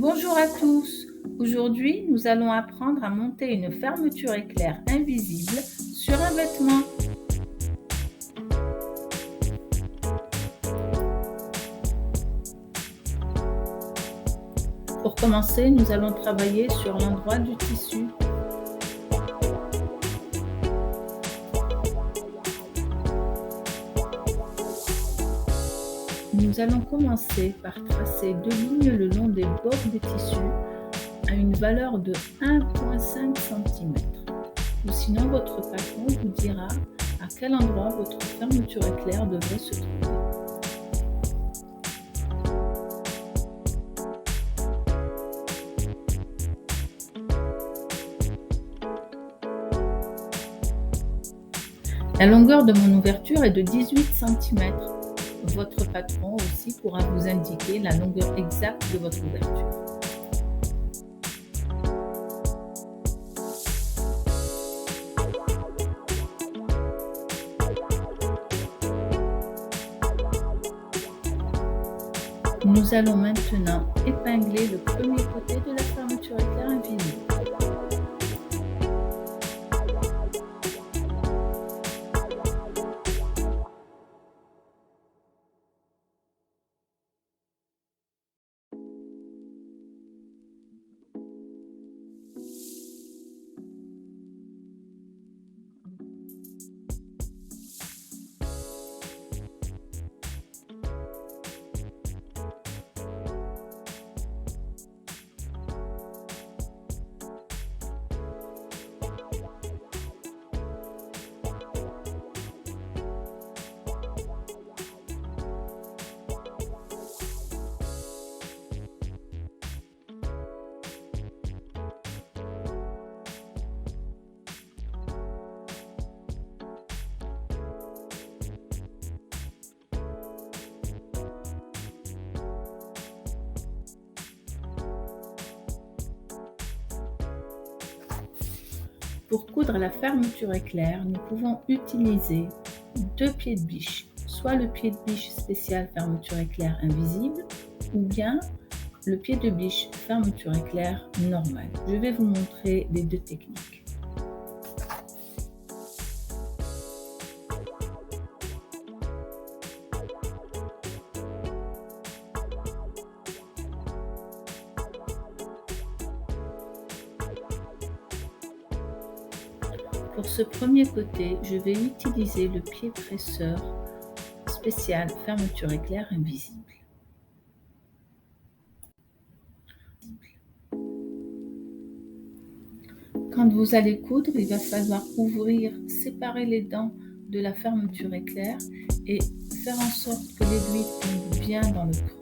Bonjour à tous. Aujourd'hui, nous allons apprendre à monter une fermeture éclair invisible sur un vêtement. Pour commencer, nous allons travailler sur l'endroit du tissu. Nous allons commencer par tracer deux lignes le long des bords des tissus à une valeur de 1,5 cm. Ou sinon, votre patron vous dira à quel endroit votre fermeture éclair devrait se trouver. La longueur de mon ouverture est de 18 cm. Votre patron aussi pourra vous indiquer la longueur exacte de votre ouverture. Nous allons maintenant épingler le premier côté de la fermeture éclair invisible. Pour coudre la fermeture éclair, nous pouvons utiliser deux pieds de biche, soit le pied de biche spécial fermeture éclair invisible ou bien le pied de biche fermeture éclair normal. Je vais vous montrer les deux techniques. Pour ce premier côté, je vais utiliser le pied presseur spécial fermeture éclair invisible. Quand vous allez coudre, il va falloir séparer les dents de la fermeture éclair et faire en sorte que l'aiguille tombe bien dans le creux.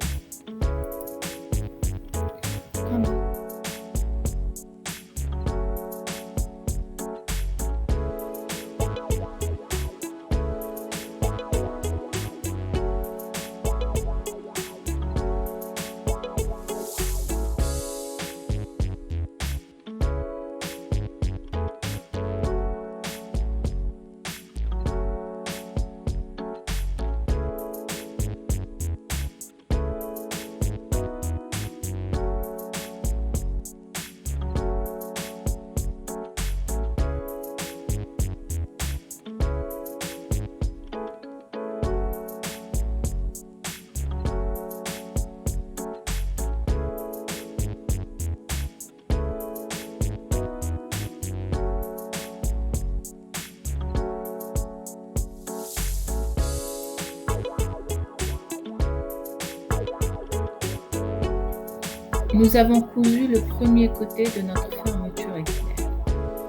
Nous avons cousu le premier côté de notre fermeture éclair.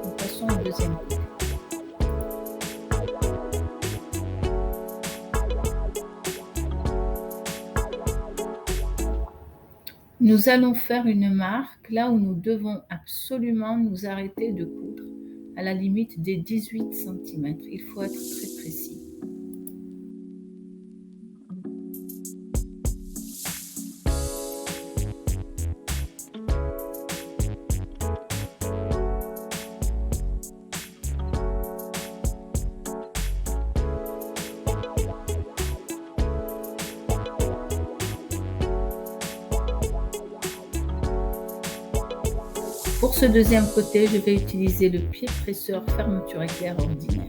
Nous passons au deuxième côté. Nous allons faire une marque là où nous devons absolument nous arrêter de coudre, à la limite des 18 cm. Il faut être très précis. Pour ce deuxième côté, je vais utiliser le pied presseur fermeture éclair ordinaire.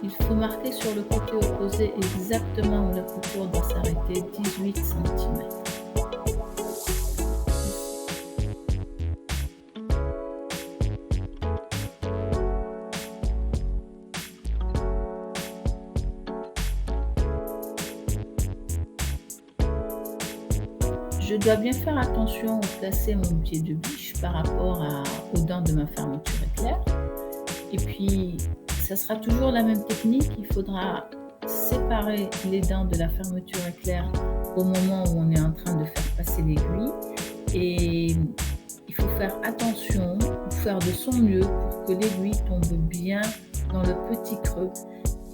Il faut marquer sur le côté opposé exactement où la couture doit s'arrêter, 18 cm. Je dois bien faire attention à placer mon pied de biche par rapport aux dents de ma fermeture éclair. Et puis, ça sera toujours la même technique. Il faudra séparer les dents de la fermeture éclair au moment où on est en train de faire passer l'aiguille. Et il faut faire attention, faire de son mieux pour que l'aiguille tombe bien dans le petit creux.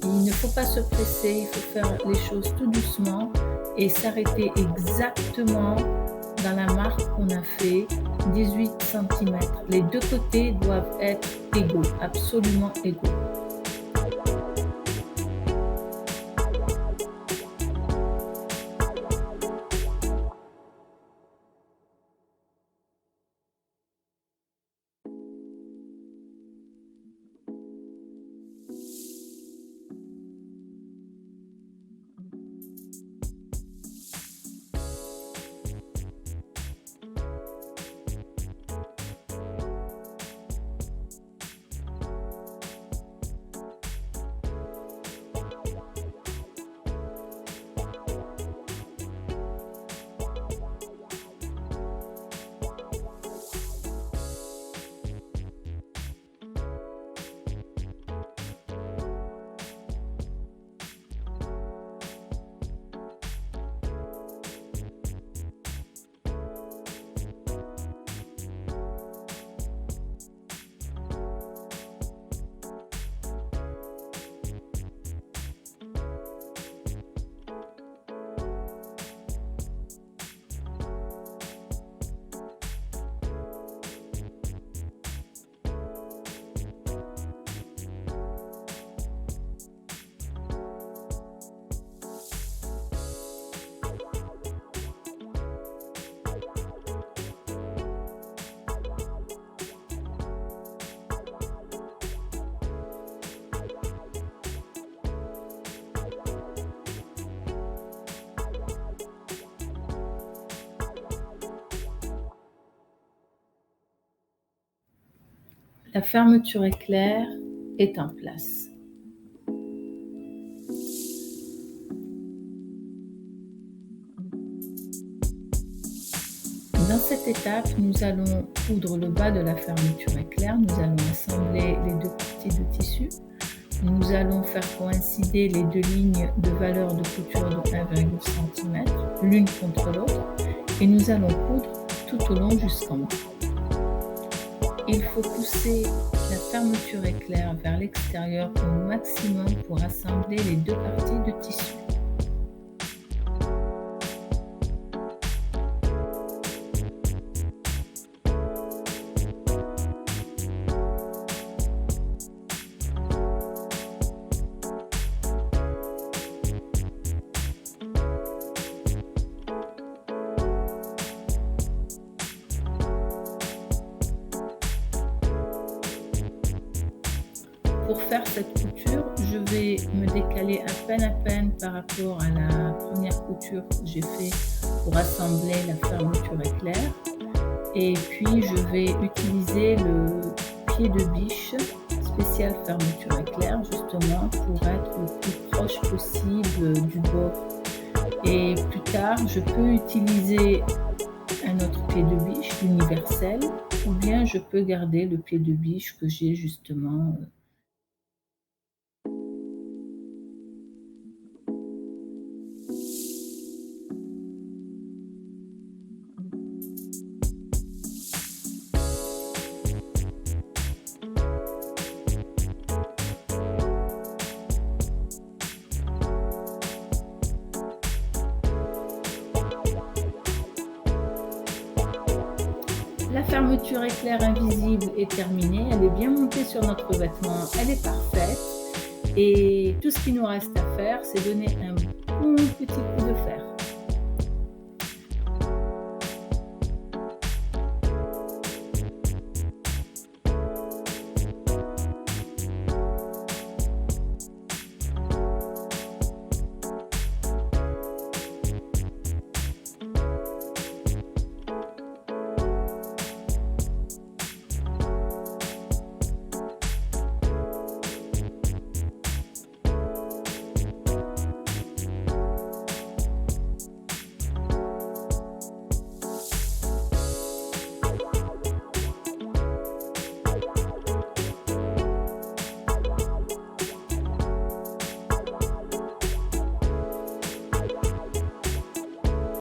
Il ne faut pas se presser, il faut faire les choses tout doucement et s'arrêter exactement dans la marque qu'on a fait, 18 cm. Les deux côtés doivent être égaux, absolument égaux. La fermeture éclair est en place. Dans cette étape, nous allons coudre le bas de la fermeture éclair. Nous allons assembler les deux parties de tissu. Nous allons faire coïncider les deux lignes de valeur de couture de 1,5 cm, l'une contre l'autre, et nous allons coudre tout au long jusqu'en bas. Il faut pousser la fermeture éclair vers l'extérieur au maximum pour assembler les deux parties de tissu. pour faire cette couture, je vais me décaler à peine par rapport à la première couture que j'ai fait pour assembler la fermeture éclair. Et puis je vais utiliser le pied de biche spécial fermeture éclair justement pour être le plus proche possible du bord. Et plus tard, je peux utiliser un autre pied de biche universel ou bien je peux garder le pied de biche que j'ai justement. La fermeture éclair invisible est terminée, elle est bien montée sur notre vêtement, elle est parfaite. Et tout ce qu'il nous reste à faire, c'est donner un bon petit coup de fer.